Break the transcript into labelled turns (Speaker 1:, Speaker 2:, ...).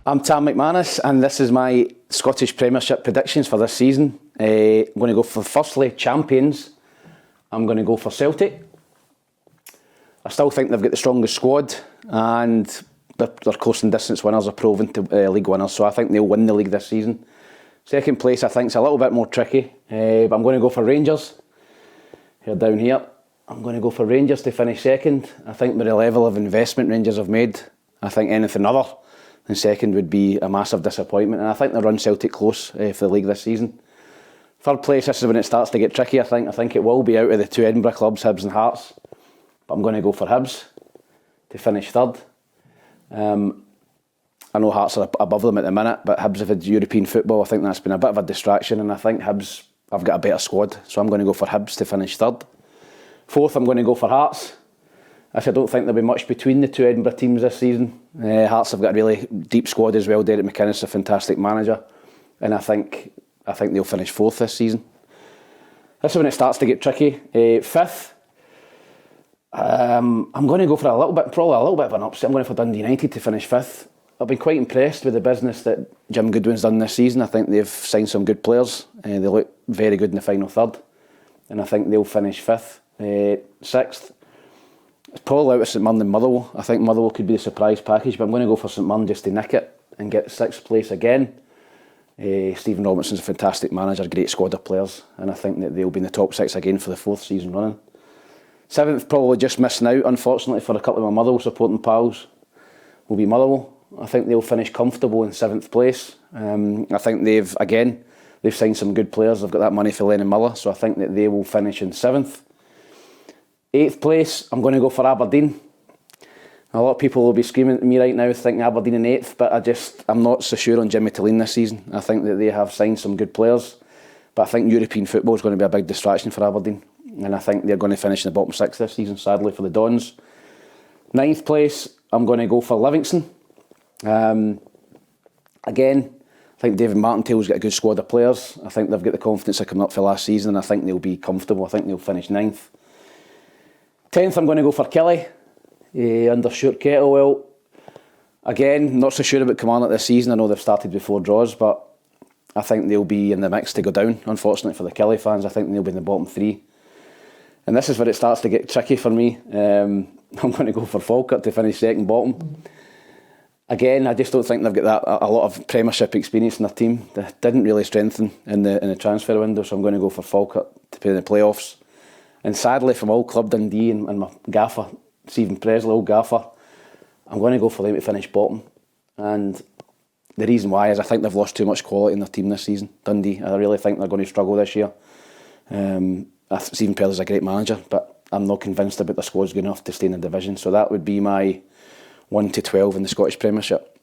Speaker 1: I'm Tam McManus and this is my Scottish Premiership predictions for this season. I'm going to go for, firstly, champions. I'm going to go for Celtic. I still think they've got the strongest squad and their close and distance winners are proven to league winners, so I think they'll win the league this season. Second place I think is a little bit more tricky, but I'm going to go for Rangers. Here down here, I'm going to go for Rangers to finish second. I think with the level of investment Rangers have made, I think anything other than second would be a massive disappointment, and I think they'll run Celtic close for the league this season. Third place, this is when it starts to get tricky, I think it will be out of the two Edinburgh clubs, Hibs and Hearts, but I'm going to go for Hibs to finish third. I know Hearts are above them at the minute, but Hibs have had European football. I think that's been a bit of a distraction, and I think Hibs have got a better squad, so I'm going to go for Hibs to finish third. Fourth, I'm going to go for Hearts. I don't think there'll be much between the two Edinburgh teams this season. Hearts have got a really deep squad as well. Derek McInnes is a fantastic manager, and I think they'll finish fourth this season. This is when it starts to get tricky. Fifth, I'm going to go for probably a little bit of an upset. I'm going for Dundee United to finish fifth. I've been quite impressed with the business that Jim Goodwin's done this season. I think they've signed some good players. They look very good in the final third, and I think they'll finish fifth. Sixth, it's probably out of St Mirren and Motherwell. I think Motherwell could be the surprise package, but I'm going to go for St Mirren just to nick it and get sixth place again. Stephen Robinson's a fantastic manager, great squad of players, and I think that they'll be in the top six again for the fourth season running. Seventh, probably just missing out, unfortunately, for a couple of my Motherwell supporting pals, will be Motherwell. I think they'll finish comfortable in seventh place. I think they've signed some good players. They've got that money for Lennon Miller, so I think that they will finish in seventh. Eighth place, I'm going to go for Aberdeen. A lot of people will be screaming at me right now thinking Aberdeen in eighth, but I'm not so sure on Jimmy Tilleen this season. I think that they have signed some good players, but I think European football is going to be a big distraction for Aberdeen, and I think they're going to finish in the bottom six this season, sadly, for the Dons. Ninth place, I'm going to go for Livingston. Again, I think David Martindale's got a good squad of players. I think they've got the confidence of coming up for last season, and I think they'll be comfortable. I think they'll finish ninth. 10th, I'm going to go for Kelly under Stuart Kettlewell. Again, not so sure about Kilmarnock this season. I know they've started with 4 draws, but I think they'll be in the mix to go down. Unfortunately for the Kelly fans, I think they'll be in the bottom 3. And this is where it starts to get tricky for me. I'm going to go for Falkirk to finish second bottom. Again, I just don't think they've got a lot of Premiership experience in their team. They didn't really strengthen in the transfer window, so I'm going to go for Falkirk to play in the playoffs. And sadly, from Old Club Dundee and my gaffer, Stephen Presley, old gaffer, I'm going to go for them to finish bottom. And the reason why is I think they've lost too much quality in their team this season, Dundee. I really think they're going to struggle this year. Stephen Presley's a great manager, but I'm not convinced about their squad's good enough to stay in the division. So that would be my 1 to 12 in the Scottish Premiership.